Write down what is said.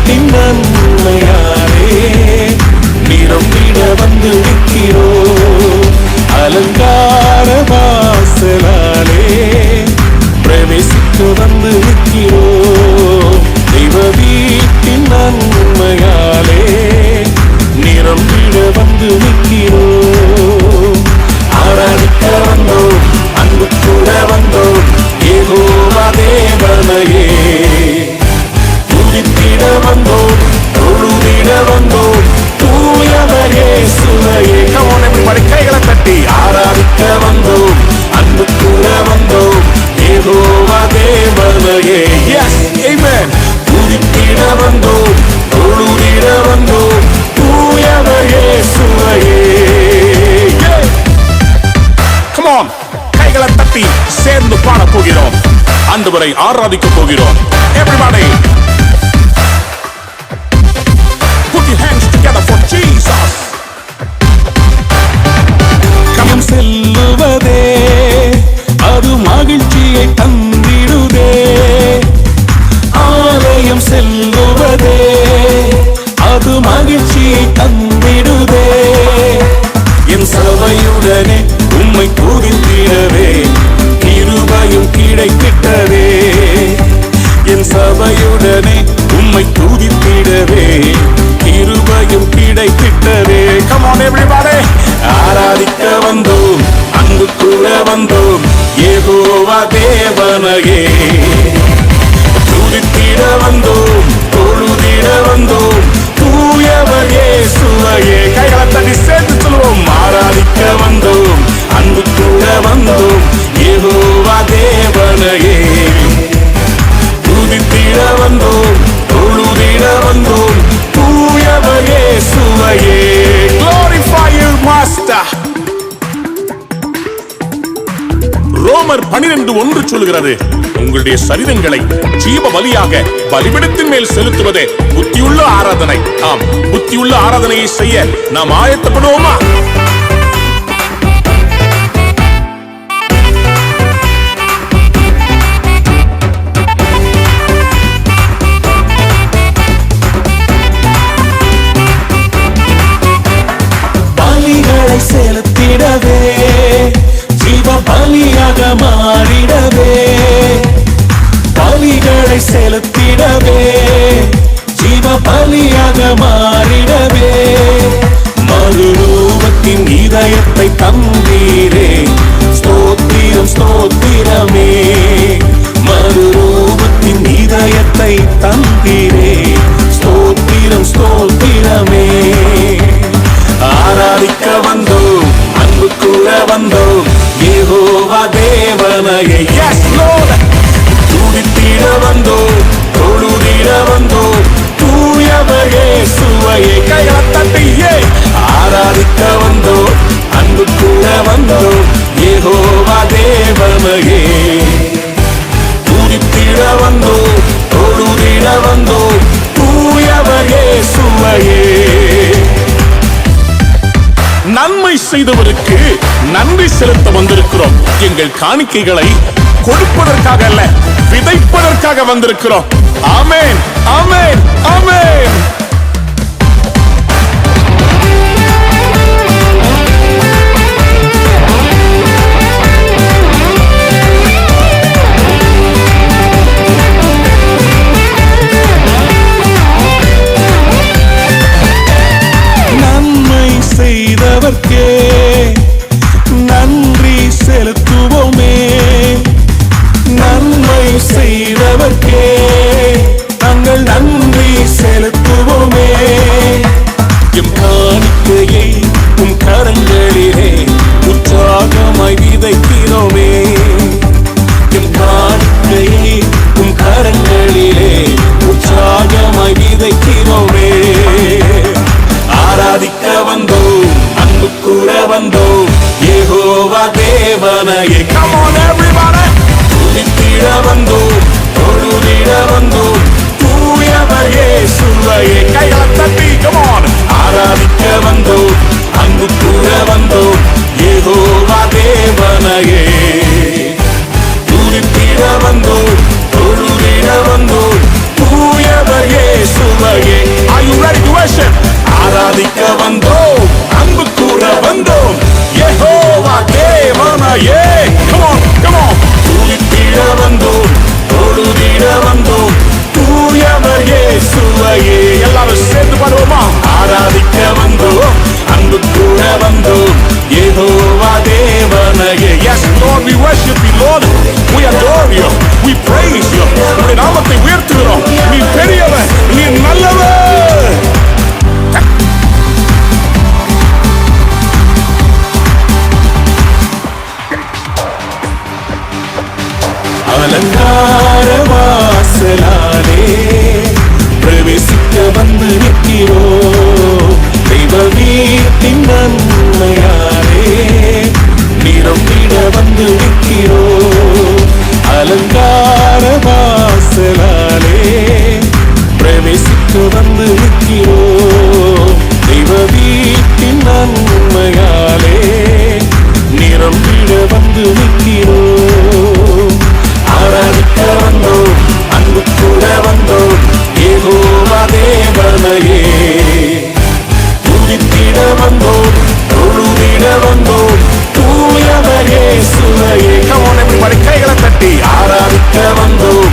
வீட்டின் நன்மையாலே நிரம்பிட வந்து நிற்கிறோம். அலங்கார வாசலாலே பிரவேசிக்க வந்து நிற்கிறோம். தெய்வ வீட்டின் நன்மையாலே நிரம்பிட வந்து நிற்கிறோம். ஆராதிக்க வந்தோம், அன்பு கூட வந்தோம், யெகோவா தேவனையே துதித்திட வந்தோம், தொழுதிட வந்தோம், தூயவர் இயேசுவையே. Come on everybody, கைகளை தட்டி ஆராதிக்க வந்தோம், அன்பு கூட வந்தோம், யெகோவா தேவனையே. Yes, amen. துதித்திட வந்தோம், தொழுதிட வந்தோம், தூயவர் இயேசுவையே. Come on, கைகளை தட்டி சேர்ந்து பாட போகிறோம், ஆண்டவரை ஆராதிக்க போகிறோம். Everybody put your hands together for Jesus. கமம் செல்லுவதே அது மகிழ்ச்சியை தந்திடுதே. ஆலயம் செல்லுவதே அது மகிழ்ச்சியை தந்திடுதே. என் சபையுடனே உம்மை துதித்திடவே கிருபையும் கிடைத்திட்டதே. என் சபையுடனே உம்மை துதித்திடவே கிருபையும் கிடைத்திட்டதே. Come on everybody, ஆராதிக்க வந்தோம், அன்பு கூட வந்தோம், யெகோவா தேவனையே துதித்திட வந்தோம், தொழுதிட வந்தோம், தூயவர் இயேசுவையே. கைகளை தட்டி சேர்த்து சொல்லுவோம், ஆராதிக்க வந்தோம், அன்பு கூட வந்தோம், யெகோவா தேவனையே துதித்திட வந்தோம், தொழுதிட வந்தோம், தூயவர் இயேசுவையே. Glorify you master. ரோமர் 12:1 சொல்கிறது, உங்களுடைய சரீரங்களை ஜீவ பலியாக பலிபீடத்தின் மேல் செலுத்துவதே புத்தியுள்ள ஆராதனை. ஆம், புத்தியுள்ள ஆராதனையை செய்ய நாம் ஆயத்தப்படுவோமா? பலிகளை செலுத்திடவே, ஜீவ பலியாக மாறிடவே. பலிகளை செலுத்திடவே, ஜீவ பலியாக மாறிடவே. மறுரூபத்தின் இதயத்தை தந்தீரே, ஸ்தோத்திரம் ஸ்தோத்திரமே. மறுரூபத்தின் இதயத்தை தந்தீரே, ஸ்தோத்திரம் ஸ்தோத்திரமே. ஆராதிக்க வந்தோம், அன்பு கூட வந்தோம், யெகோவா தேவனையே. Yes Lord. துதித்திட வந்தோம், தொழுதிட வந்தோம், தூயவர் இயேசுவையே. கைகளை தட்டி ஆராதிக்க வந்தோம், அன்பு கூட வந்தோம், யெகோவா தேவனையே துதித்திட வந்தோம், தொழுதிட வந்தோம், தூயவர் இயேசுவையே. நன்மை செய்தவருக்கு நன்றி செலுத்த வந்திருக்கிறோம். எங்கள் காணிக்கைகளை கொடுப்பதற்காக அல்ல, விதைப்பதற்காக வந்திருக்கிறோம். ஆமென், ஆமென், ஆமென். நன்மை செய்தவர்க்கே நன்றி செலுத்துவோமே. நன்மை செய்தவர்க்கே நாங்கள் நன்றி செலுத்துவோமே. எம் காணிக்கையை உம் கரங்களிலே உற்சாகமாய் விதைக்கிறோமே. எம் காணிக்கையை உம் கரங்களிலே உற்சாகமாய் விதைக்கிறோமே. ஆராதிக்க வந்தோம், அன்பு கூட வந்தோம், யெகோவா தேவனையே. Come on everybody. துதித்திட வந்தோம், தொழுதிட வந்தோம், தூயவர் இயேசுவையே. கைகளை தட்டி come on. ஆராதிக்க வந்தோம், அன்பு கூட வந்தோம், யெகோவா தேவனையே துதித்திட வந்தோம், தொழுதிட வந்தோம், தூயவர் இயேசுவையே. praise you. உம்முடைய நாமத்தை உயர்த்துகிறோம். நீ பெரியவர், நீ நல்லவர். அலங்கார வாசலாலே பிரவேசிக்க வந்து நிற்கிறோம். தெய்வ வீட்டின் நன்மையாலே நிரம்பிட வந்து நிற்கிறோம். அலங்கார வாசலாலே பிரவேசிக்க வந்து நிற்கிறோம். தெய்வ வீட்டின் நன்மையாலே நிரம்பிட வந்து நிற்கிறோம். ஆராதிக்க வந்தோம், அன்பு கூட வந்தோம், யெகோவா தேவனையே துதித்திட வந்தோம், தொழுதிட வந்தோம், தூயவர் இயேசுவையே. Come on everybody, கைகளை தட்டி ஆராதிக்க வந்தோம்,